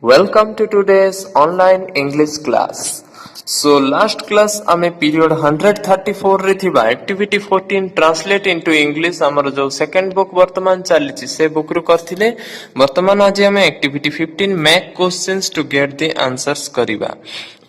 Welcome to today's online English class. So last class आमे period 134 रे थिबा activity 14 translate into English हमर जो second book वर्तमान चलीची से book रु करथिले वर्तमान आज आमे activity 15 make questions to get the answers करिबा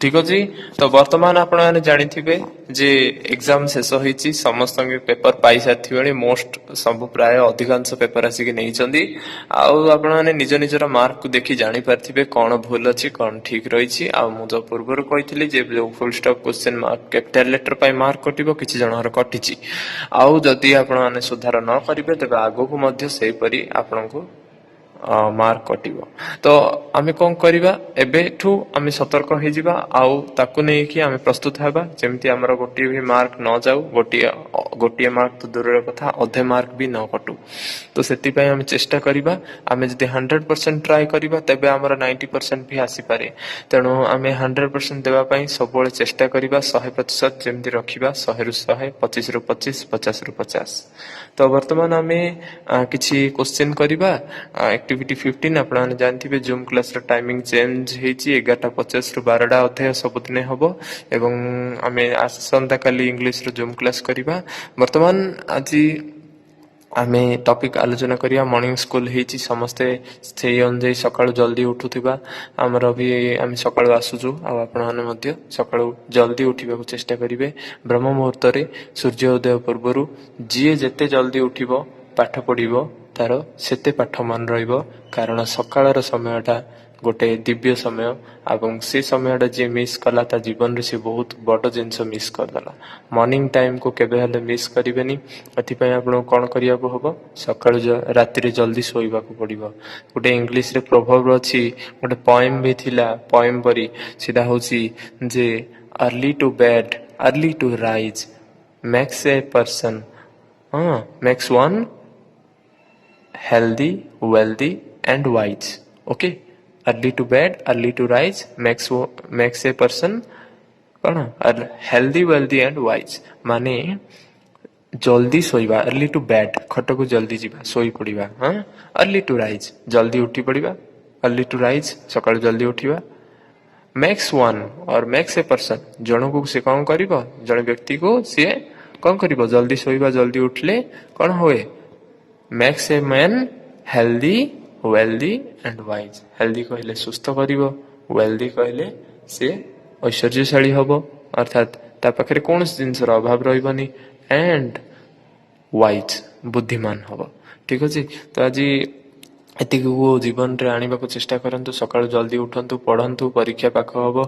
ठीक अछि तो वर्तमान आपण माने जानि थिबे जे एग्जाम शेष होईची समस्त पेपर पाई साथिबेणी मोस्ट सब प्राय अधिकांश पेपर आसी कि नै चंदी आ आपण माने निज निजर मार्क को देखि जानि पारथिबे कोन भूल अछि कोन ठीक रहिछि आ मु जो पूर्वर कहिथिली जे full stop question mark capital letter पाई मार्क कटिबो किछि जनहर कटिछि आ जदि आपण माने सुधार न करिवे तबे आगो को मध्य सेही परी आपनको मार्क कटिबो तो आमे कोन करिबा एबेठू आमे सतर्क हे जिबा आउ ताकू नै कि आमे प्रस्तुत हेबा जेमति हमर गोटी भी मार्क न जाऊ गोटी मार्क तो दूर कथा अधे मार्क भी न कटू तो सेति पय आमे चेष्टा करिबा आमे जदि 100% ट्राई करिबा तबे हमर 90% भी आसी पारे तेणु आमे 100% देबा पय सब बेले चेष्टा करिबा 100% जेमति रखिबा 100 रु 100 25 रु 25 50 रु 50 तो वर्तमान आमे किछि क्वेश्चन करिबा एक्टिविटी 15 आपण माने जानथिबे जूम क्लास रो टाइमिंग चेंज हेची 11:50 रु 12टा अध्याय सबदिने हबो एवं आमे आसंता काली इंग्लिश रो जूम क्लास करिबा वर्तमान आजि आमे टॉपिक आलोचना करिया मॉर्निंग स्कूल हेची समस्ते सेही अनुଯାयी सकाळु जल्दी उठुथिबा हमर भी आमे सकाळु आसुजु आ आपण माने मध्य सकाळु जल्दी उठिबाकू चेष्टा करिवे ब्रह्म मुहूर्त रे सूर्योदय पूर्वरु जिए जेते जल्दी उठिबो पाठ पढिबो तार सेते पाठ मन रहिबो कारण सकाळर समयटा गोटे दिव्य समय एवं से समयटा जे मिस कला ता जीवन रे से बहुत बड़ जिंस मिस कर दला मॉर्निंग टाइम को केबे हले मिस करिवेनी अथि पय आपण कोन करिया को हबो सकाळु राति रे जल्दी सोइबा को पडिबो गोटे इंग्लिश रे प्रभाव अछि गोटे पोएम भी थिला पोएम परी सीधा होची जे early to bed early to rise makes a person makes one healthy, wealthy, and wise. Okay, early to bed, early to rise makes a person कौन healthy, wealthy, and wise. माने जल्दी सोइबा early to bed खट को जल्दी जीवा सोई पड़िबा हाँ early to rise जल्दी उठी पड़िबा early to rise सकाळ जल्दी उठिबा makes one और makes a person जण को से कौन करिबो जण व्यक्ति को से कौन करिबो जल्दी सोइबा जल्दी उठले कौन होए makes a man healthy, wealthy and wise. Healthy कहले सुस्थ करिवो wealthy कहले से ऐश्वर्यशाली हबो अर्थात ता पाखरे कोनस जिंसर अभाव रहिबनी and wise बुद्धिमान हबो ठीक अछि तो आजि एति को जीवन रे आनिबा को चेष्टा करंतु सकाळ जल्दी उठंतु पढंतु परीक्षा पाख हबो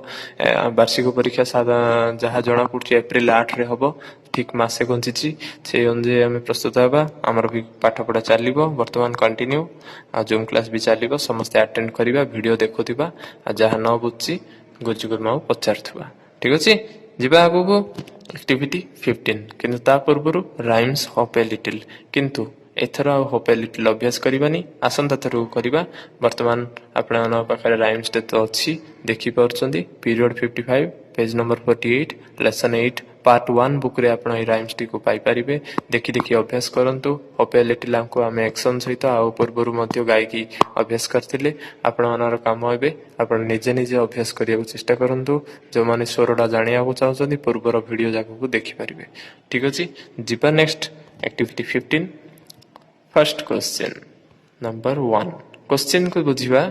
वार्षिक परीक्षा सादा जहा जणा पुछि अप्रैल 8 रे हबो ठीक मासे गंचिछि से अनुजे हम प्रस्तुत हेबा हमर भी पाठ पढा चालिबो वर्तमान कंटिन्यू आ जूम क्लास भी चालिबो समस्त अटेंड करिबा वीडियो देखुथिबा आ जहा न बुझछि गुजुगुरमाउ पचारथुबा ठीक अछि जिबा आगु को एक्टिविटी 15 किंतु ता पूर्वरु राइम्स होप ए लिटिल किंतु एथर होप ए लिटिल अभ्यास करिबानी आसंता थरु करिबा वर्तमान आपना न पाखरे राइम्स ते तो अछि देखि परचंदी period 55 page number 48 lesson 8 part 1 book रे आपण ए राइम्स टी को पाई परिबे देखि देखि अभ्यास करंतु होप ए लिटिल हमको हम एक्शन सहित आ पूर्वरु मध्य गाय की अभ्यास करथिले आपण मानर काम हेबे आपण निजे निजे अभ्यास करिया चेष्टा करंतु जो माने स्वरडा जानिया को चाहउछंदी पूर्वर वीडियो जाको को देखि परिबे ठीक अछि जिपा next activity 15 first question number 1 question को बुझिबा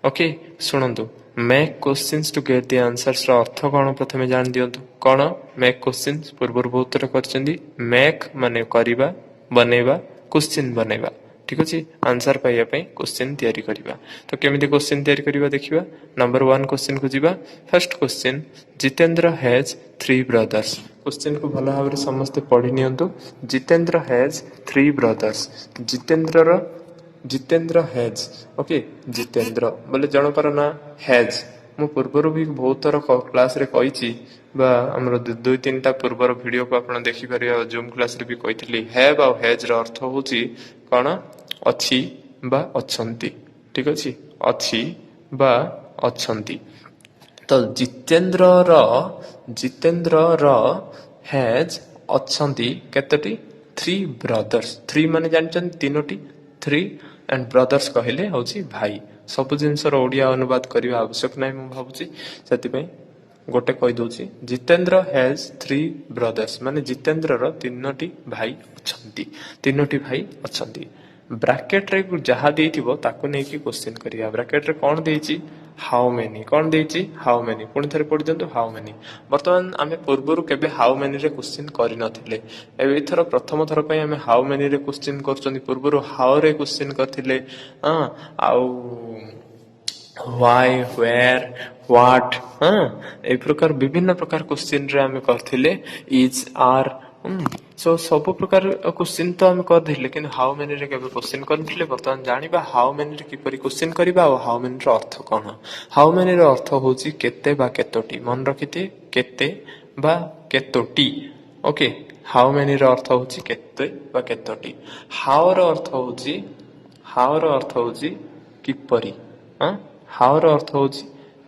ओके सुनंतु make questions to get the answers रो अर्थ कोन प्रथमे जान दियंतु कोन मेक क्वेश्चंस पूर्वर बहुत तरह करचंदी मेक माने करिबा बनेबा क्वेश्चन बनेबा ठीक अछि आंसर पाइया पई क्वेश्चन तयारी करिबा तो केमिति क्वेश्चन तयारी करिबा देखिबा नंबर 1 क्वेश्चन को जिबा first question Jitendra has 3 brothers question को भलो भाबरे समस्त पढि नियंतु Jitendra has 3 brothers Jitendra has okay Jitendra बोले जनकर ना हैज मु पूर्वरु भी बहुत तरह क्लास रे कहिची बा हमर 2-3 टा पूर्वर वीडियो को आपण देखि परिया जूम क्लास रे भी कहितली हैव आ हैज रो अर्थ होची कोन अछि बा अछंती ठीक अछि अछि बा अछंती तो जितेंद्र रो हैज अछंती केतटी 3 ब्रदर्स 3 माने जानचन तीनोटी 3 एंड ब्रदर्स कहले होची भाई ସବୁ ଜିନିଷର ଓଡ଼ିଆ ଅନୁବାଦ କରିବା ଆବଶ୍ୟକ ନାହିଁ ମୁଁ ଭାବୁଛି। ସେଥିପାଇଁ ଗୋଟେ କହିଦଉଛି, ଜିତେନ୍ଦ୍ର ହ୍ୟାଜ୍ 3 ବ୍ରଦର୍ସ, ମାନେ ଜିତେନ୍ଦ୍ରର 3ଟି ଭାଇ ଅଛନ୍ତି। 3ଟି ଭାଇ ଅଛନ୍ତି। ବ୍ରାକେଟରେ ଯାହା ଦେଇଥିବ ତାକୁ ନେଇକି କ୍ୱେଶ୍ଚିନ୍ କରିବା। ବ୍ରାକେଟରେ କ'ଣ ଦେଇଛି? How many. କ'ଣ ଦେଇଛି? How many. ପୁଣି ଥରେ ପଢି ଦିଅନ୍ତୁ, ହାଉ ମେନି। ବର୍ତ୍ତମାନ ଆମେ ପୂର୍ବରୁ କେବେ ହାଉ ମେନିରେ କ୍ୱେଶ୍ଚିନ୍ କରିନଥିଲେ। ଏଥର ପ୍ରଥମ ଥର ପାଇଁ ଆମେ ହାଉ ମେନିରେ କ୍ୱେଶ୍ଚିନ୍ କରୁଛନ୍ତି। ପୂର୍ବରୁ ହାଉରେ କ୍ୱେଶ୍ଚିନ୍ କରିଥିଲେ, ଆଉ why, where, what, এই প্রকার বিভিন্ন প্রকার কোশ্চিন্রে আমি করଥିଲେ ইজ আর সো ସବୁ ପ୍ରକାର କୋଶ୍ଚିନ୍ ତ ଆମେ କରିଥିଲେ, କିନ୍ତୁ ହାଉ ମେନିରେ କେବେ କୋଶ୍ଚିନ୍ କରିନଥିଲେ। ବର୍ତ୍ତମାନ ଜାଣିବା ହାଉ ମେନିରେ କିପରି କୋଶ୍ଚିନ୍ କରିବା ଆଉ ହାଉ ମେନିର ଅର୍ଥ କ'ଣ। ହାଉ ମେନିର ଅର୍ଥ ହେଉଛି କେତେ ବା କେତୋଟି। ମନେ ରଖିଥିବେ, କେତେ ବା କେତୋଟି। ଓକେ, ହାଉ ମେନିର ଅର୍ଥ ହେଉଛି କେତେ ବା କେତୋଟି। ହାଉର ଅର୍ଥ ହେଉଛି କିପରି। ହାଉର ଅର୍ଥ ହେଉଛି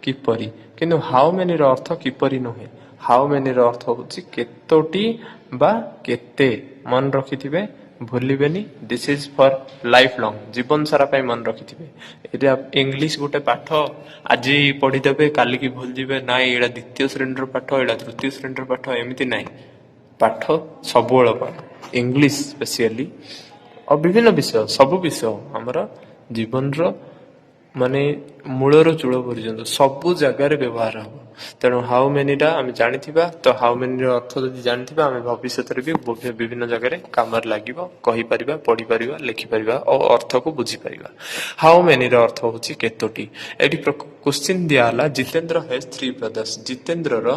କିପରି, କିନ୍ତୁ ହାଉ ମେନିର ଅର୍ଥ କିପରି ନୁହେଁ। ହାଉ ମେନିର ଅର୍ଥ ହେଉଛି କେତୋଟି ବା କେତେ। ମନେ ରଖିଥିବେ, ଭୁଲିବେନି। This is for life long, ଜୀବନ ସାରା ପାଇଁ ମନେ ରଖିଥିବେ। ଏଇଟା ଇଂଲିଶ ଗୋଟେ ପାଠ, ଆଜି ପଢିଦେବେ କାଲିକି ଭୁଲିଯିବେ, ନାଇଁ ଏଇଟା ଦ୍ୱିତୀୟ ଶ୍ରେଣୀର ପାଠ, ଏଇଟା ତୃତୀୟ ଶ୍ରେଣୀର ପାଠ, ଏମିତି ନାହିଁ। ପାଠ ସବୁବେଳେ ପାଠ, ଇଂଲିଶ ସ୍ପେସିଆଲି ଆଉ ବିଭିନ୍ନ ବିଷୟ, ସବୁ ବିଷୟ ଆମର ଜୀବନର ମାନେ ମୂଳରୁ ଚୂଳ ପର୍ଯ୍ୟନ୍ତ ସବୁ ଜାଗାରେ ବ୍ୟବହାର ହବ। ତେଣୁ ହାଉ ମେନିଟା ଆମେ ଜାଣିଥିବା, ତ ହାଉ ମେନିର ଅର୍ଥ ଯଦି ଜାଣିଥିବା ଆମେ ଭବିଷ୍ୟତରେ ବି ବିଭିନ୍ନ ଜାଗାରେ କାମରେ ଲାଗିବ, କହିପାରିବା, ପଢିପାରିବା, ଲେଖିପାରିବା ଓ ଅର୍ଥକୁ ବୁଝିପାରିବା। ହାଉ ମେନିର ଅର୍ଥ ହେଉଛି କେତୋଟି। ଏଠି କ୍ୱେଶ୍ଚିନ୍ ଦିଆହେଲା, ଜିତେନ୍ଦ୍ର ହ୍ୟାଜ୍ 3 ବ୍ରଦର୍ସ। ଜିତେନ୍ଦ୍ରର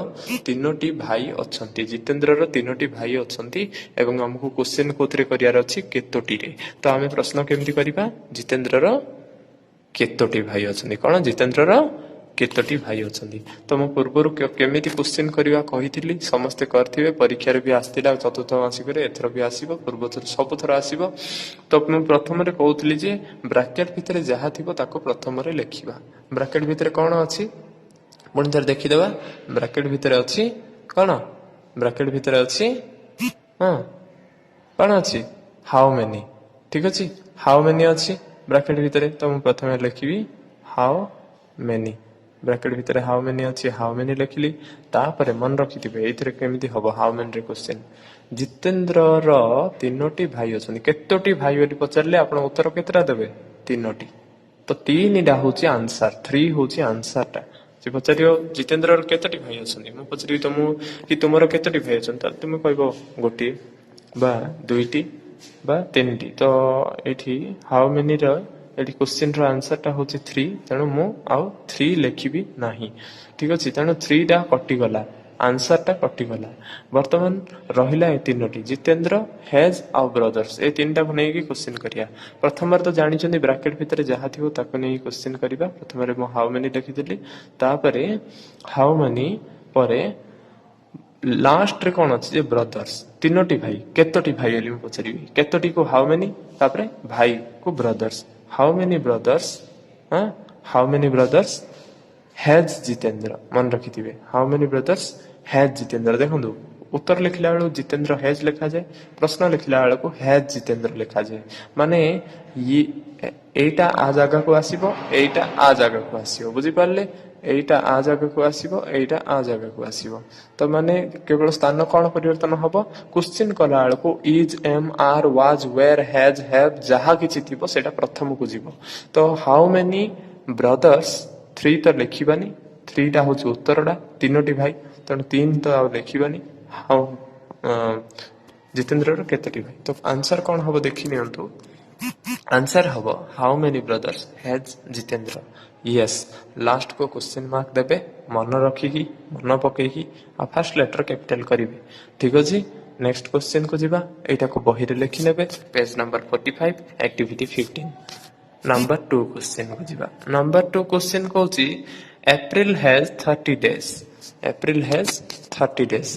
3ଟି ଭାଇ ଅଛନ୍ତି। ଜିତେନ୍ଦ୍ରର 3ଟି ଭାଇ ଅଛନ୍ତି ଏବଂ ଆମକୁ କ୍ୱେଶ୍ଚିନ୍ କୋଉଥିରେ କରିବାର ଅଛି? କେତୋଟିରେ। ତ ଆମେ ପ୍ରଶ୍ନ କେମିତି କରିବା? ଜିତେନ୍ଦ୍ରର କେତୋଟି ଭାଇ ଅଛନ୍ତି। କ'ଣ? ଜିତେନ୍ଦ୍ରର କେତୋଟି ଭାଇ ଅଛନ୍ତି। ତ ମୁଁ ପୂର୍ବରୁ କେମିତି କ୍ୱେଶ୍ଚିନ୍ କରିବା କହିଥିଲି, ସମସ୍ତେ କରିଥିବେ। ପରୀକ୍ଷାରେ ବି ଆସିଥିଲା ଚତୁର୍ଥ ମାସିକରେ, ଏଥର ବି ଆସିବ, ପୂର୍ବଥର ସବୁଥର ଆସିବ। ତ ମୁଁ ପ୍ରଥମରେ କହୁଥିଲି ଯେ ବ୍ରାକେଟ୍ ଭିତରେ ଯାହା ଥିବ ତାକୁ ପ୍ରଥମରେ ଲେଖିବା। ବ୍ରାକେଟ୍ ଭିତରେ କ'ଣ ଅଛି? ପୁଣି ଥରେ ଦେଖିଦେବା। ବ୍ରାକେଟ୍ ଭିତରେ ଅଛି କ'ଣ? ବ୍ରାକେଟ୍ ଭିତରେ ଅଛି କ'ଣ ଅଛି? How many. ଠିକ ଅଛି, ହାଉ ମେନି ଅଛି ବ୍ରାକେଟ୍ ଭିତରେ। ତ ମୁଁ ପ୍ରଥମେ ଲେଖିବି ହାଉ ମେନି। ବ୍ରାକେଟ୍ ଭିତରେ ହାଉ ମେନି ଅଛି, ହାଉ ମେନି ଲେଖିଲି। ତାପରେ ମନେ ରଖିଥିବେ ଏଇଥିରେ କେମିତି ହବ ହାଉ ମେନିରେ କ୍ୱେଶ୍ଚିନ୍। ଜିତେନ୍ଦ୍ରର 3ଟି ଭାଇ ଅଛନ୍ତି। କେତୋଟି ଭାଇ ବୋଲି ପଚାରିଲେ ଆପଣ ଉତ୍ତର କେତେଟା ଦେବେ? 3ଟି। ତ 3ଟା ହେଉଛି ଆନ୍ସର, 3 ହେଉଛି ଆନ୍ସରଟା। ସେ ପଚାରିବ ଜିତେନ୍ଦ୍ରର କେତୋଟି ଭାଇ ଅଛନ୍ତି, ମୁଁ ପଚାରିବି ତମକୁ କି ତୁମର କେତୋଟି ଭାଇ ଅଛନ୍ତି, ତାହେଲେ ତୁମେ କହିବ ଗୋଟିଏ ବା 2ଟି ବା 3ଟି। ତ ଏଇଠି ହାଉ ମେନିର ଏଠି କ୍ୱେଶ୍ଚିନ୍ର ଆନ୍ସରଟା ହେଉଛି 3, ତେଣୁ ମୁଁ ଆଉ 3 ଲେଖିବି ନାହିଁ। ଠିକ ଅଛି, ତେଣୁ 3ଟା କଟିଗଲା, ଆନ୍ସରଟା କଟିଗଲା। ବର୍ତ୍ତମାନ ରହିଲା ଏ 3ଟି, ଜିତେନ୍ଦ୍ର, ହ୍ୟାଜ୍ ଆଉ ବ୍ରଦର୍ସ। ଏ 3ଟାକୁ ନେଇକି କ୍ୱେଶ୍ଚିନ୍ କରିବା। ପ୍ରଥମରେ ତ ଜାଣିଛନ୍ତି ବ୍ରାକେଟ୍ ଭିତରେ ଯାହା ଥିବ ତାକୁ ନେଇକି କ୍ୱେଶ୍ଚିନ୍ କରିବା। ପ୍ରଥମରେ ମୁଁ ହାଉ ମେନି ଲେଖିଦେଲି, ତାପରେ ହାଉ ମେନି ପରେ ଲାଷ୍ଟରେ କ'ଣ ଅଛି? ଯେ ବ୍ରଦର୍ସ, 3ଟି ଭାଇ। କେତୋଟି ଭାଇ ବୋଲି ମୁଁ ପଚାରିବି, କେତୋଟିକୁ ହାଉ ମେନି, ତାପରେ ଭାଇକୁ brothers. How many brothers, how many brothers has Jitendra. ମନେ ରଖିଥିବେ, how many brothers has Jitendra. ଦେଖନ୍ତୁ ଉତ୍ତର ଲେଖିଲା ବେଳକୁ ଜିତେନ୍ଦ୍ର ହ୍ୟାଜ୍ ଲେଖାଯାଏ, ପ୍ରଶ୍ନ ଲେଖିଲା ବେଳକୁ ହ୍ୟାଜ୍ ଜିତେନ୍ଦ୍ର ଲେଖାଯାଏ। ମାନେ ଏଇଟା ଆ ଜାଗାକୁ ଆସିବ, ଏଇଟା ଆ ଜାଗାକୁ ଆସିବ, ବୁଝିପାରିଲେ? ଏଇଟା ଆ ଜାଗାକୁ ଆସିବ, ଏଇଟା ଆ ଜାଗାକୁ ଆସିବ। ତ ମାନେ କେବଳ ସ୍ଥାନ କ'ଣ ପରିବର୍ତ୍ତନ ହବ? କ୍ୱେଶ୍ଚିନ୍ କଲା ବେଳକୁ is, am, are, was, were, has, have ଯାହା କିଛି ଥିବ ସେଇଟା ପ୍ରଥମକୁ ଯିବ। ତ ହାଉ ମେନି ବ୍ରଦର୍ସ 3 ତ ଲେଖିବାନି, 3ଟା ହେଉଛି ଉତ୍ତରଟା, 3ଟି ଭାଇ, ତେଣୁ 3 ତ ଆଉ ଲେଖିବାନି। ହାଉ ଜିତେନ୍ଦ୍ରର କେତୋଟି ଭାଇ? ତ ଆନ୍ସର କ'ଣ ହବ ଦେଖି ନିଅନ୍ତୁ। ଆନ୍ସର ହବ how many brothers has Jitendra. Yes, ଲାଷ୍ଟକୁ କ୍ୱେଶ୍ଚିନ୍ ମାର୍କ ଦେବେ, ମନେ ରଖିକି, ମନ ପକେଇକି, ଆଉ ଫାର୍ଷ୍ଟ ଲେଟର କ୍ୟାପିଟାଲ କରିବେ। ଠିକ ଅଛି, ନେକ୍ସଟ କ୍ୱେଶ୍ଚିନ୍କୁ ଯିବା। ଏଇଟାକୁ ବହିରେ ଲେଖିନେବେ, ପେଜ ନମ୍ବର 45, ଆକ୍ଟିଭିଟି 15। ନମ୍ବର 2 କ୍ୱେଶ୍ଚିନ୍କୁ ଯିବା। ନମ୍ବର 2 କ୍ୱେଶ୍ଚିନ୍ କହୁଛି April has 30 days. April has 30 days.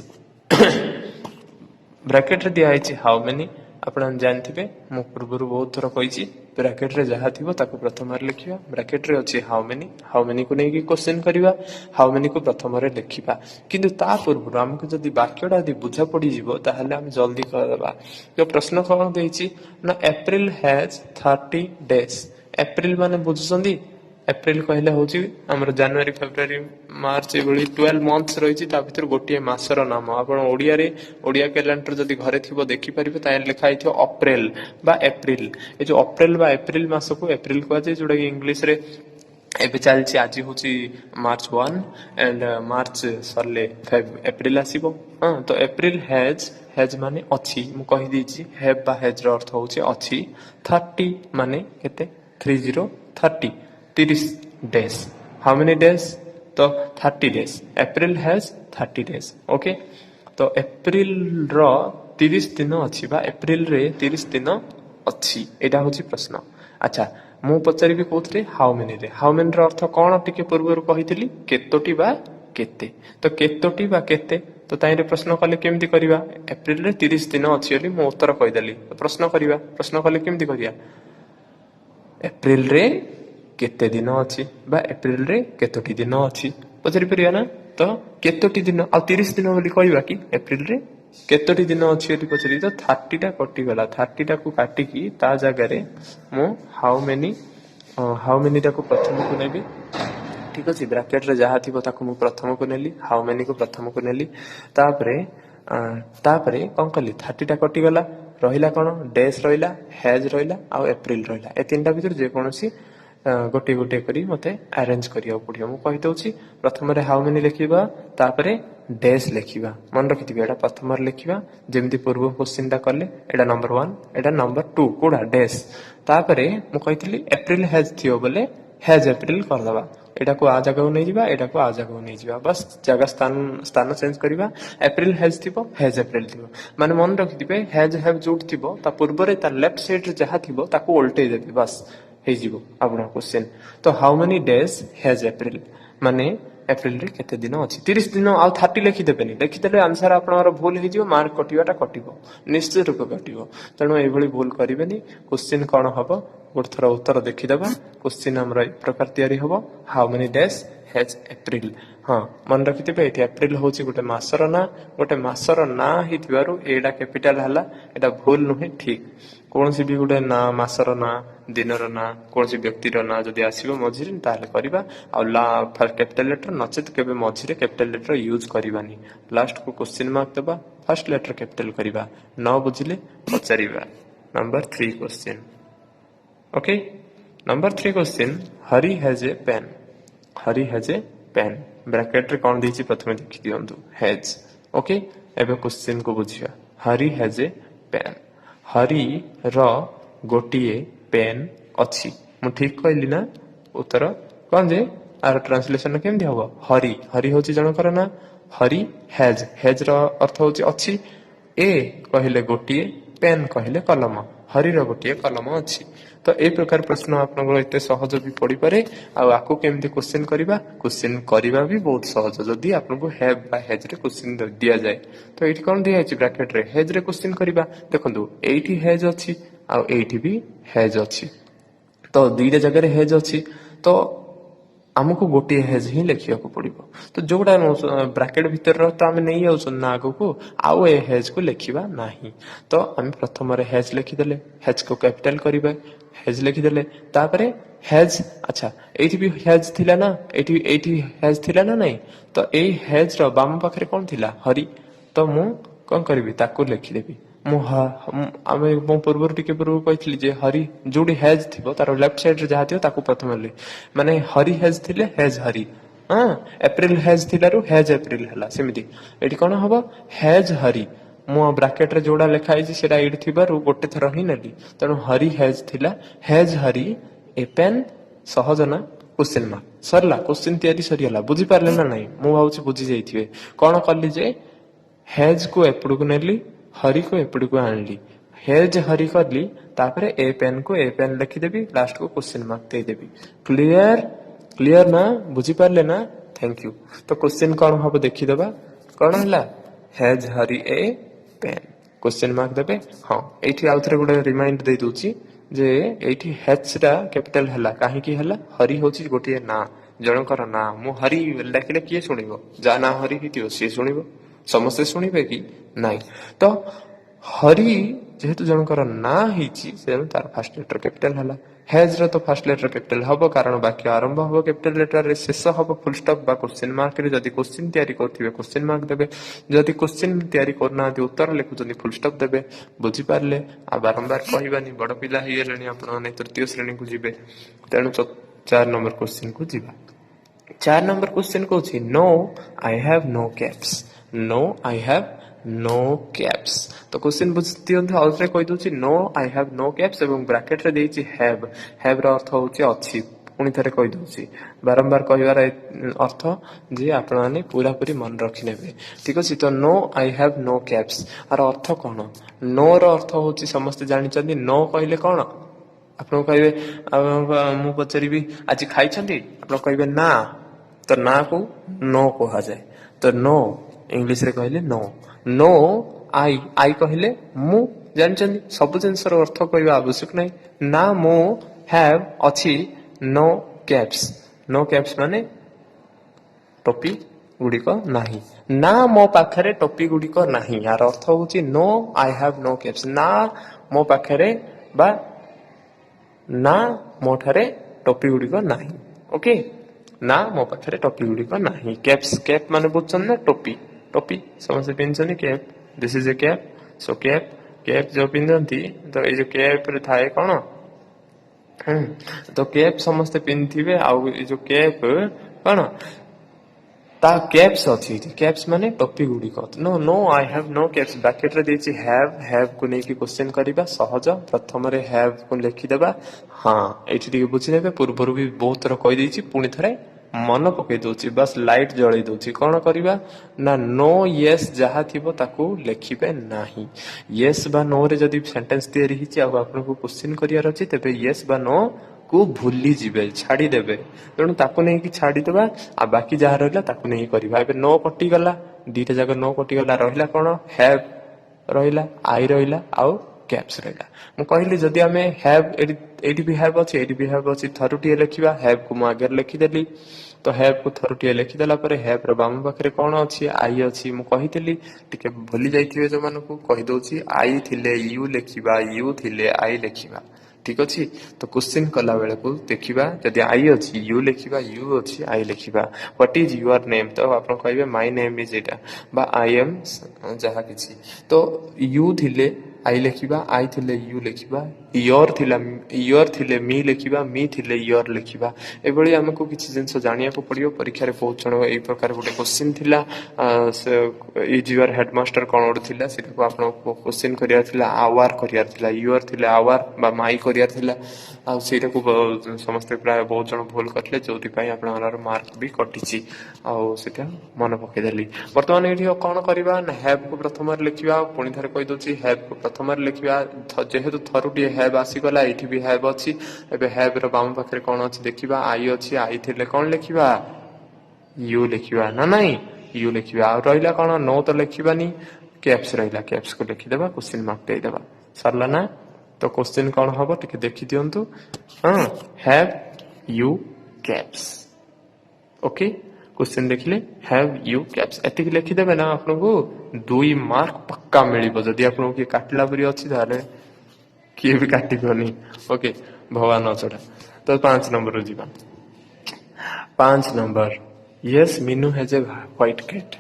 ବ୍ରାକେଟରେ ଦିଆହେଇଛି ହାଉ ମେନି। ଆପଣ ଜାଣିଥିବେ, ମୁଁ ପୂର୍ବରୁ ବହୁତ ଥର କହିଛି, ବ୍ରାକେଟରେ ଯାହା ଥିବ ତାକୁ ପ୍ରଥମରେ ଲେଖିବା। ବ୍ରାକେଟରେ ଅଛି ହାଉ ମେନି, ହାଉ ମେନିକୁ ନେଇକି କ୍ୱେଶ୍ଚିନ୍ କରିବା, ହାଉ ମେନିକୁ ପ୍ରଥମରେ ଲେଖିବା। କିନ୍ତୁ ତା ପୂର୍ବରୁ ଆମକୁ ଯଦି ବାକ୍ୟଟା ଯଦି ବୁଝା ପଡ଼ିଯିବ ତାହେଲେ ଆମେ ଜଲ୍ଦି କରିଦେବା। ତ ପ୍ରଶ୍ନ କ'ଣ ଦେଇଛି ନା ଏପ୍ରିଲ ହ୍ୟାଜ୍ 30 ଡେଜ୍। ଏପ୍ରିଲ ମାନେ ବୁଝୁଛନ୍ତି एप्रिल कहले हूँ आमर जनवरी फेब्रुआरी मार्च ये 12 मंथ्स रही भर गोटे मासर नाम आप ओडिया कैलेंडर जदि घरे थी देखिपारे लिखाई अप्रैल बा एप्रिल ये जो अप्रैल बा एप्रिल मास को एप्रिल कहुए जोटा कि इंग्लीश रे एबे चलती आज हूँ मार्च 1 एंड मार्च सरले एप्रिल आसो। हाँ तो एप्रिल हेज हेज माने अच्छी मु कहीदी हेव बा हेज अर्थ हूँ अच्छी 30 माने केते 30 30 डेज हाउ मेनी डेज तो 30 days April has 30 days okay. तो एप्रिल रो 30 दिन अच्छी बा एप्रिल रे 30 दिन अच्छी एटा हूँ प्रश्न। अच्छा मु पचारि कौन हाउ मेनी रे हाउ मेनी अर्थ कौन टिके पूर्व कही केतोटी बा केते तो केतोटी बा केते तो ताइरे प्रश्न कले केमती करिवा एप्रिल रे 30 दिन अच्छी बोली मु उत्तर कहीदेली प्रश्न करिवा प्रश्न कले केमती करिया एप्रिल रे केते दिन अच्छी बा एप्रिल रे केतोटी दिन अच्छी पचारि परिया ना तो केतोटी दिन आ 30 दिन बोली कहवा कि एप्रिल रे केतोटी दिन अच्छी बोली पचारि तो 30 टा कटिगला 30 टा को काटिकी ता जगह रे मु हाउ मेनी टा को प्रथम को नेबी ठीक अच्छे ब्राकेट रे जहाँ थी मु प्रथम को नेली हाउ मेनी को प्रथम को नेली तापरे कौन कली 30 टा कटिगला रहिला कौन डेज रहिला हेज रहिला आ एप्रिल रहिला ए तीनटा भीतर जेकोसी गोटे गोटे करी मते अरेंज करिया पड़ियो मु कहि दउची प्रथम रे हाउ मेनी लिखिबा तापरे डेज लिखिबा मन रखिथिबे एटा प्रथम रे लिखिबा जेमति पूर्व क्वेश्चन टा करले एटा नंबर 1 एटा नंबर 2 कोडा डेज तापरे मु कहितली एप्रिल हेज थियो बोले हेज एप्रिल कर दबा एटा को आ जगह नहीं जीवा एटा को आ जगह नहीं जीवा बस जगह स्थान चेंज करिबा एप्रिल हेज थिबो हेज एप्रिल थिबो माने मन रखिथिबे हेज हेव जोट थिबो ता पूर्व रे ता लेफ्ट साइड रे जहा थिबो ताको उल्टे देबे बस आपण क्वेश्चन। तो how many days hedge April माने एप्रिल रे केते दिन अछि 30 दिन आ 30 लिखिदेबेनी लिखिदेले आंसर आपनर भूल हो मार्क कटिवाटा कटिबो निश्चित रूप कटिबो तेणु एभली भूल करिवेनी क्वेश्चन कौन हबो गोटे थर उत्तर देखिदेबा क्वेश्चन हमर ए प्रकार तैयारी हबो how many days hedge April. हाँ मन रखिथे ये एप्रिल हूँ गोटे मासर ना हिथिबारु एडा कैपिटल हला एटा भूल नुहे ठीक कौन सी भी गोटे ना मासर ना दिनर ना कौन सी व्यक्तिर ना जदि आसीबो मझिरे ताले करबा आ ला कैपिटल लेटर नचेत केबे मझिरे कैपिटल लेटर यूज करबानी लास्ट को क्वेश्चन मार्क देबा फर्स्ट लेटर कैपिटल करबा न बुझिले पचारिबा। Number 3 question okay number 3 question Hari has a pen Hari has a pen bracket रे कौन देछि प्रथमे देखि दियंतु हैज ओके एबे क्वेश्चन को बुझिया Hari has a pen Hari र गोटिए पेन अछि मु ठीक कहली ना उत्तर कौन जे आर ट्रांसलेशन केमदी हबो हरि हरि होछि जनकर ना हरि हैज हेज र अर्थ होछि अछि ए कहले गोटिए पेन कहले कलम हरि र गोटिए कलम अछि तो ए प्रकार प्रश्न आपन एते सहज भी पड़ी पारे आको केमती क्वेश्चन करबा भी बहुत सहज जदि आपको हैव बा हेज रे क्वेश्चन दिया जाए तो एठी कोन दिया अछि ब्रैकेट रे हेज रे क्वेश्चन करबा देखंतु एठी हेज अछि आ एठी भी हेज अछि तो दुईटा जगह रे हेज अछि तो आमको गोटे हेज ही लिखिया को पड़िबो तो जोड़ा ब्रैकेट भीतर तो आम नहीं जाउछन ना आगो को आउ ए हेज को लिखिबा नाही तो आम प्रथम रे हेज लिखिदेले हेज को कैपिटल करिबा हेज लिखिदेले तापरे हेज अच्छा एठी भी हेज थिला ना एठी हेज थिला ना नहीं तो ए हेज रो बाम पाखरे कोन थिला हरि तो मु कोन करबी ताको लिखिदेबी मु पूर्व टिके पूर्व कही जे हरि जोड़ी हेज थी तार लेफ्ट साइड रे जहाँ थी ताको प्रथम माने हरि हेज थिले हेज हरि हाँ एप्रिल हेज थिलारु हेज एप्रिल हला सेमिति एठी कोन हबो हेज हरि मु ब्रैकेट रे जोड़ा लिखा है सेटा एठी थिबारु गोटे थर ही नेली तेणु हरि हेज थिला हेज हरि ए पेन सहज ना क्वेश्चन मार्क सरला क्वेश्चन तैयारी सरीला बुझी पारले ना नहीं मु भाउची बुझी जाइथिबे कोन करली जे हेज को एपडू को नेली हरि को एपडू को आनली हेज हरि करली तापरे ए पेन को ए पेन लिखिदेबी लास्ट को क्वेश्चन मार्क दे देबी क्लियर क्लियर ना बुझी पारले ना थैंक यू। तो क्वेश्चन कौन हम देखीदेबा कौन है हेज हरि ए पेन क्वेश्चन मार्क देबे हाँ एठी आउ थरे गोटे रिमाइंड दे दूची जे एठी हेज रा कैपिटल हला काहे की हला हरि होची गोटे ना जनकर ना मु हरि लिखले किए सुनिबो जा ना हरि हितियो से सुनिबो समस्त शुणिबे कि नाई तो हरि जेहेतु जनकर ना हिची से तार फास्ट लेटर कैपिटल हला हैज रो तो फास्ट लेटर कैपिटल हबो कारण वाक्य आरंभ हबो कैपिटल लेटर रे शेष हबो फुल स्टॉप बा क्वेश्चन मार्क रे जदी क्वेश्चन तयारी करथिबे क्वेश्चन मार्क देबे जदी क्वेश्चन तयारी करना उत्तर लिखुचंदी फुल स्टॉप देबे बुझी पारले आ बारंबार कहबानी बड़ पिला हे गेलेनी आपण माने तृतीय श्रेणी को जिबे तेणु 4 नंबर क्वेश्चन को जिबा 4 नंबर क्वेश्चन को छी no I have no caps no I have no caps तो क्वेश्चन बुझती आउथरे कहि दोची no I have no caps एवं ब्रैकेट रे देछि हैव रो अर्थ होची अछि पुनी थरे कहि दोची बारंबार कहिवार अर्थ जे आपण माने पूरा पूरी मन रखि नेबे ठीक अछि तो no I have no caps आर अर्थ कोन नो रो अर्थ होची समस्त जानि चंदी नो कहले कोन आपण कहबे मु पचरिबी आज खाइ छंती आपण कहबे ना तो ना को नो कहा जाए तो नो इंग्लिश रे कहले नो नो आई आई कहले मु जानचंदी सब जिनसर अर्थ कहबा आवश्यक नहीं ना मो हैव अछि नो कैप्स माने टोपी गुड़िक नाही ना मो पाखरे टोपी गुड़िक नाही यार अर्थ होची no I have no caps ना मो पाखरे बा ना मो ठारे टोपी गुड़िक नाही ओके ना मो पाखरे टोपी गुड़िक नाही कैप माने बुझछन ना टोपी टोपी समझे पिंचनी cap this is a cap so cap जो पिंधती तो ये जो कैप रे थाए कोन तो कैप समस्त पिंथिबे आ ये जो कैप कोन ता कैप्स अछि कैप्स माने टोपी गुडी को no I have no caps bracket रे देछि हैव को नै कि क्वेश्चन करिबा सहज प्रथम रे हैव को लिखि देबा हां एठी टिके बुझि नेबे पूर्वरु भी बहुत थर कहि देछि पुनी थरे मन पकई दउछि बस लाइट जळै दउछि कोन करिबा ना नो यस जहा थिबो ताकू लेखिबे नाही यस बा नो रे जदी सेंटेंस तयारी हिछि आ आपन को क्वेश्चन करियार अछि तबे यस बा नो को भूली जिबे छाड़ी देबे तेणु ताकू नै कि छाड़ी देबा आ बाकी जहा रहला ताकू नै करिबा एबे नो कटि गला दीटा जगह नो कटि गला रहिला कोन हैव रहिला आई रहिला आउ कैप्स रहिला मु कहली जदी हमें हैव एडी भी हैव अछि थरुटी लिखिबा हैव को मु आगे लिखि देली तो हैव को थरुटी लिखि देला परे हैव रो बाम पाखरे कोन अछि आई अछि मु कहितली टिके भूली जाइथिबे जो मानको कहि दोछि आई थिले यू लिखिबा यू थिले आई लिखिबा ठीक अछि तो क्वेश्चन कला बेले को देखिबा जदी आई अछि यू लिखिबा यू अछि आई लिखिबा व्हाट इज योर नेम तो आपण कहबे माय नेम इज एटा बा आई एम जहा किछि तो यू थिले आई लिखिबा आई थिले यू लिखिबा योर थिले मी लिखिबा मी थिले योर लिखिबा एबळी हमको किछि जिंस जानिया को पड़ियो परीक्षा रे पहुचण एई प्रकार गोटे क्वेश्चन थिला इज योर हेडमास्टर कोन ओड थिला सेटा को आपण को क्वेश्चन करिया थिला आवर करिया थिला योर थिले आवर बा माई करिया थिला आ सेटा को समस्त प्राय बहुत जण भूल करले जोति पई आपनर मार्क भी कटिछि आ सेटा मन पकई देली वर्तमान एठी कोन करबा ना हैव को प्रथम लिखिबा पुनी थरे कहि दोछि हैव को प्रथम लिखिबा जेहेतु थरुटी हैव आसी गला एठी भी हैव अछि एबे हैव रो बाम पाखरे कोन अछि देखिबा आई अछि आई थिले कोन लिखिबा यू लिखिबा ना नहीं यू लिखिबा आ रहिला कोन नो तो लिखिबानी कैप्स रहिला कैप्स को लिखि देबा क्वेश्चन मार्क दे देबा सरला ना तो क्वेश्चन कोन हबो टिके देखि दियंतु हां have you caps okay question देखिले हैव यू कैप्स एतिक लिखि देबे ना आपन को 2 मार्क पक्का मिलिबो जदी आपन के काटला परी अछि ताले किए भी काटी कोनी ओके भगवान अचड़ा तो 5 नंबर जीवा 5 number yes Meenu has a white cat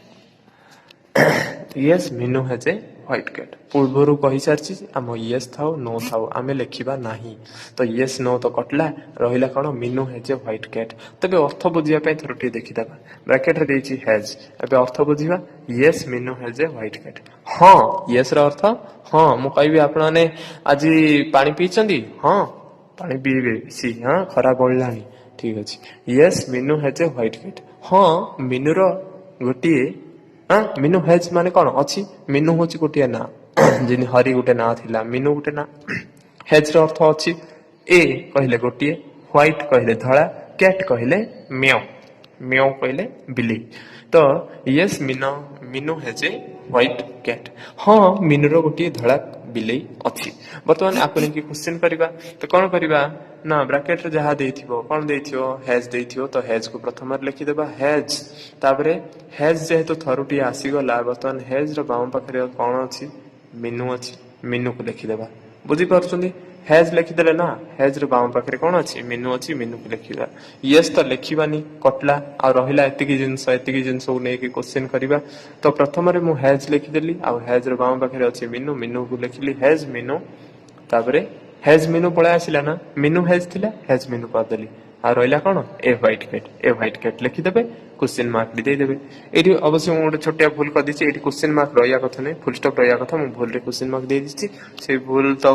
yes Meenu has a white cat पूर्वरु कहि सारछि हम यस थाओ नो थाओ आमे लेखिबा नाही तो यस नो तो कटला रहिला कोन Meenu has a white cat तबे अर्थ बुझिया पय थरुटी देखि देबा ब्रैकेट रे देछि हैज एबे अर्थ बुझिबा yes Meenu has a white cat हां यस रो अर्थ हां मु कहबी आपने आज पानी पीचंदी हां पानी पीबे सी हां खरा बोललानी ठीक अछि yes Meenu has a white cat हां मीनू रो गोटिए हाँ मीनू हैज माने कौन अच्छी मीनू हूँ गोटे ना जिन हरि गोटे ना थिला मीनू गोटे ना हैज रो अर्थ अच्छी ए कहले गोटे व्हाइट कहले धला कैट कहले म्याओ म्याओ कहले बिली तो yes Meenu has a white cat हाँ मीनू रो गोटे धला बिले अच्छी बर्तमान आपन की क्वेश्चन करबा तो कौन करबा ना ब्रैकेट रे जहा देथिबो कौन देथियो हैज देथियो तो हैज को प्रथम लिखि देबा हैज ताबरे हैज जेहेतु थरुटी आसी गला बर्तमान हैज रो बाम पाखरे कौन अछि ମିନୁ ଅଛି ମିନୁକୁ ଲେଖିଦେବା ବୁଝିପାରୁଛନ୍ତି ହେଜ୍ ଲେଖିଦେଲେ ନା ହେଜ୍ ର ବାମ ପାଖରେ କଣ ଅଛି ମିନୁ ଅଛି ମିନୁକୁ ଲେଖିବା ୟେସ୍ ତ ଲେଖିବାନି କଟିଲା ଆଉ ରହିଲା ଏତିକି ଜିନିଷକୁ ନେଇକି କ୍ୱେଶ୍ଚିନ୍ କରିବା ତ ପ୍ରଥମରେ ମୁଁ ହେଜ୍ ଲେଖିଦେଲି ଆଉ ହେଜ୍ ର ବାମ ପାଖରେ ଅଛି ମିନୁ ମିନୁକୁ ଲେଖିଲି ହେଜ୍ ମିନୁ ତାପରେ ହେଜ୍ ମିନୁ ପଳେଇ ଆସିଲା ନା ମିନୁ ହେଜ୍ ଥିଲା ହେଜ୍ ମିନୁ କରିଦେଲି ଆଉ ରହିଲା କଣ ଏ ହ୍ୱାଇଟ୍ କ୍ୟାଟ୍ ଲେଖିଦେବେ क्वेश्चन मार्क भी ଦେଇଦେବେ ଏଠି ଅବଶ୍ୟ ମୁଁ ଗୋଟେ ଛୋଟିଆ ଭୁଲ କରିଦେଇଛି ଏଠି क्वेश्चन मार्क ରହିବା କଥା ନାହିଁ ଫୁଲ ଷ୍ଟପ୍ ରହିବା କଥା ମୁଁ ଭୁଲରେ क्वेश्चन मार्क ଦେଇଦେଇଛି ସେଇ ଭୁଲ ତ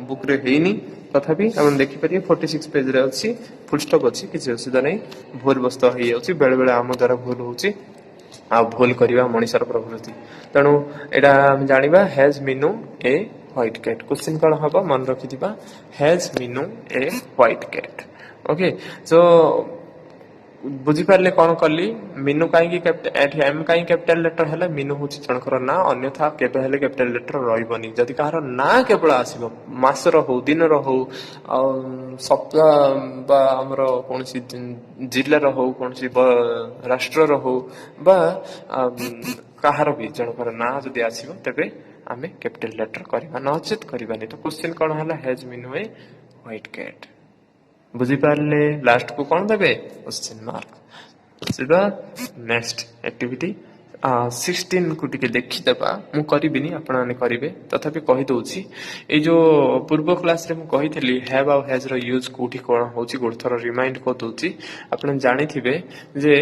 ବୁକ ରେ ହେଇନି ତଥାପି ଆପଣ ଦେଖିପାରିବେ 46 पेज ରେ ଅଛି ଫୁଲ ଷ୍ଟପ୍ ଅଛି କିଛି ଅସୁବିଧା ନାହିଁ ଭୁଲ ବସ୍ତ ହେଇଯାଉଛି ବେଳେ ବେଳେ ଆମ ଦ୍ୱାରା ଭୁଲ ହଉଛି ଆଉ ଭୁଲ କରିବା ମଣିଷର ପ୍ରକୃତି ତେଣୁ ଏଟା ଆମେ ଜାଣିବା ହେଜ୍ ମିନୁ ଏ ହ୍ୱାଇଟ୍ କ୍ୟାଟ୍ क्वेश्चन କ'ଣ ହବ ମନେ ରଖିଥିବା ହେଜ୍ ମିନୁ ଏ ହ୍ୱାଇଟ୍ କ୍ୟାଟ୍ ओके सो बुझिपारे कौन कली मीनू कहीं एम कहीं कैपिटल लेटर है मीनू हूँ जनकर ना अन्यथा केबे हेले कैपिटल लेटर रही जदि कहार ना केवल आसो मासर हो दिन हो सप्ताह आमर कौन जिलार हो कौन राष्ट्र हो कहार भी जनकर ना जदि आसो तेरे आम कैपिटल लेटर करवा नचेत करवानी तो क्वेश्चन कौन है हेज मीनू ए व्हाइट कैट बुझिपारे लास्ट को कौन देवे क्वेश्चन मार्क नेक्स्ट एक्टिविटी 16 को टिके देखिदेबा मु करिबिनी आपण माने करिवे तथापि कहि दउछि ए जो पूर्व क्लास रे मु कहितली हैव आउ हैज रो यूज कोठी कोन होछि गोड थरो रिमाइंड को दउछि आपण जानिथिबे जे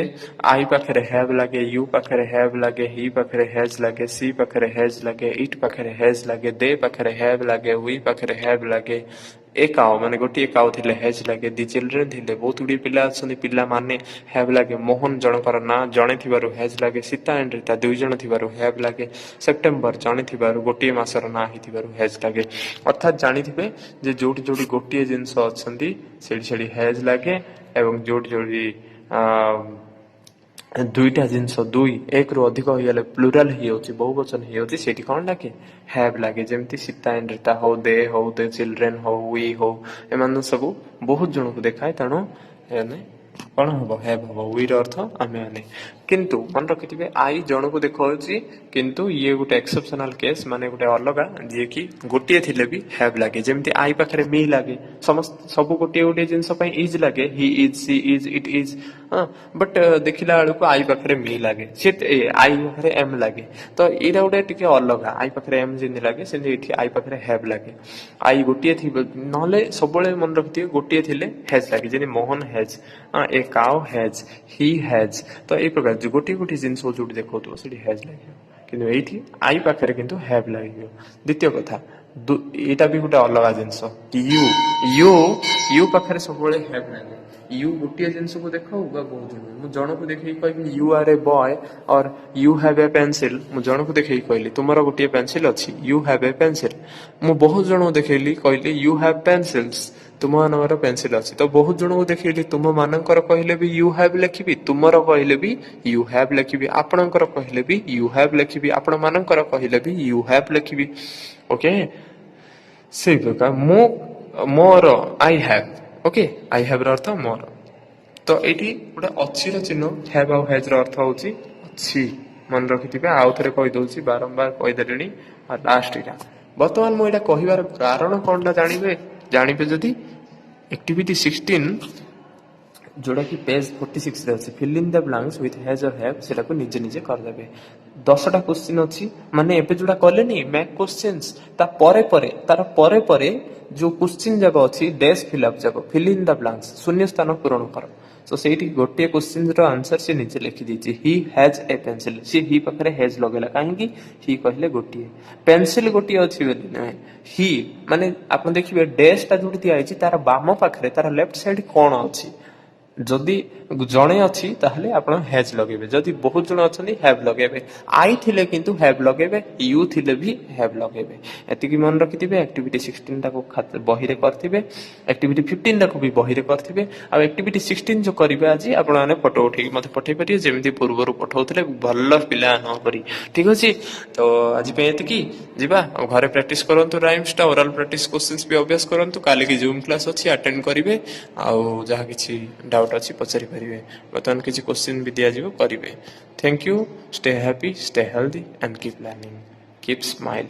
आई पाखरे हैव लागे यू पाखरे हैव लागे ही पाखरे हैज लागे सी पाखरे हैज लागे इट पाखरे हैज लागे दे पाखरे हैव लागे वी पाखरे हैव लागे एक आओ माने गोटी एक आओ थिले हेज लागे दी चिल्ड्रेन थिले बहुत गुडी पिला अछनी पिला माने हैव लागे मोहन जनकर ना जणे थिबारु हेज लागे सीता एंड रीता दुई जण थिबारु हैव लागे सेप्टेम्बर जणे थिबारु गोटी मासर ना हि थिबारु हेज लागे अर्थात जानि थिबे जे जोटी जोटी गोटी जिंस अछंती सेडी सेडी हेज लागे एवं जोटी जोटी दुईटा जिनस दुई एक रु अधिक होइले प्लुराल हियोछि बहुवचन हियोछि सेठी कोन लागे हैव लागे जेमति सीता एंड रीता हो दे चिल्ड्रेन हो वी हो एमान सब बहुत जन को देखाय तणो एने कौन हम हैव हम वी अर्थ आम आने किंतु मन रखिथे आई जन को देखा किंतु ये गोटे एक्सेप्शनल केस माने गोटे अलग जी की गोटे थिले भी हैव लागे जेमती आई पाखरे मी लागे समस्त सब गोटे गोटे जिनस इज लागे he is she is it is but देखिला बेलू को आई पाखरे मी लागे सी आई पाखरे एम लागे तो यहाँ गोटे टिके अलग आई पाखरे एम जिन लागे से आई पाखरे हैव लागे आई गोटे थी ना सब मन रखिथे गोटे थिले हैज लागे जेने Mohan has a cow has he has तो ये प्रकार जो गोटे गोटे जिनस जो देखो से हैज लगे किंतु ये आई पाखे किंतु हैव लगे द्वितीय कथा यहाँ भी गोटे अलग जिनस यू यू यू पाखे सब हैव लगे यू गोटे जिनस को देख बहुत जन को देख कहली यू आर ए बॉय और यू हैव ए पेंसिल मु जन को देख कहली तुम गोटे पेंसिल अच्छी यू हैव ए पेंसिल मु बहुत जन को देखली कहली यू हैव पेंसिल्स तुम मानकर पेंसिल अच्छी तो बहुत जन को देखली तुम मानकर कहले भी यू हैव लिखी तुमर कहले भी यू हैव लिखी आपणकर कहले भी यू हैव लिखी आपण मानकर कहले भी यू हैव लिखी ओके से प्रकार मो मोर I have okay I have अर्थ मोर तो ये गोटे अच्छी चिन्ह हैव आउ हैज अर्थ होची अच्छी मन रखिथे आउ थे कहीदे बारंबार कहीदेली लास्ट यहाँ बर्तमान मुझे कहबार कारण कौन जानवे जानवे जदि एक्टिविटी 16 जोड़ा कि पेज 46 रे अछि fill in the blanks with has और हैव सेटा को निजे निजे कर देबे 10टा क्वेश्चन अछि माने एबे जोड़ा करले नी मैक क्वेश्चंस ता परे परे तार परे परे जो क्वेश्चन जब अछि डैश फिल अप जब फिल इन द ब्लैंक्स शून्य स्थान पूरण कर तो सेठी गोटे क्वेश्चन रो आंसर से नीचे लिखि दीची ही हैज ए पेंसिल से ही पाखरे हैज लगेला काहेकि ही कहले गोटे पेंसिल गोटे अछि बेली नै ही माने आपण देखिबे डैश ता जोडी दिया आइछि तार बाम पाखरे तार लेफ्ट साइड कोन अछि जदि जणे अच्छी ताहले आपण हैज लगेबे जदि बहुत जण अछनी हैव लगेबे आई थिले किंतु हैव लगेबे यू थिले भी हैव लगेबे एतिकी मन रखिथिबे एक्टिविटी 16 टा को बही रे करथिबे एक्टिविटी 15 टा को भी बही रे करथिबे आ एक्टिविटी 16 जो करिवे आज आपण माने फोटो उठेकी मते पठै परियो जेमिति पूर्वरु पठौथिले भल्ल पिला न करी ठीक अछि तो आज पे एतिकी जिबा घरे प्रैक्टिस करंतु राइम्स टा ओरल प्रैक्टिस क्वेश्चंस भी अभ्यास करंतु काले की जूम क्लास अछि अटेंड करिवे आ जहा किछि डाउट अच्छी पचारि पारे बर्तमान किसी क्वेश्चन भी दिया करेंगे thank you stay happy stay healthy and keep learning keep smiling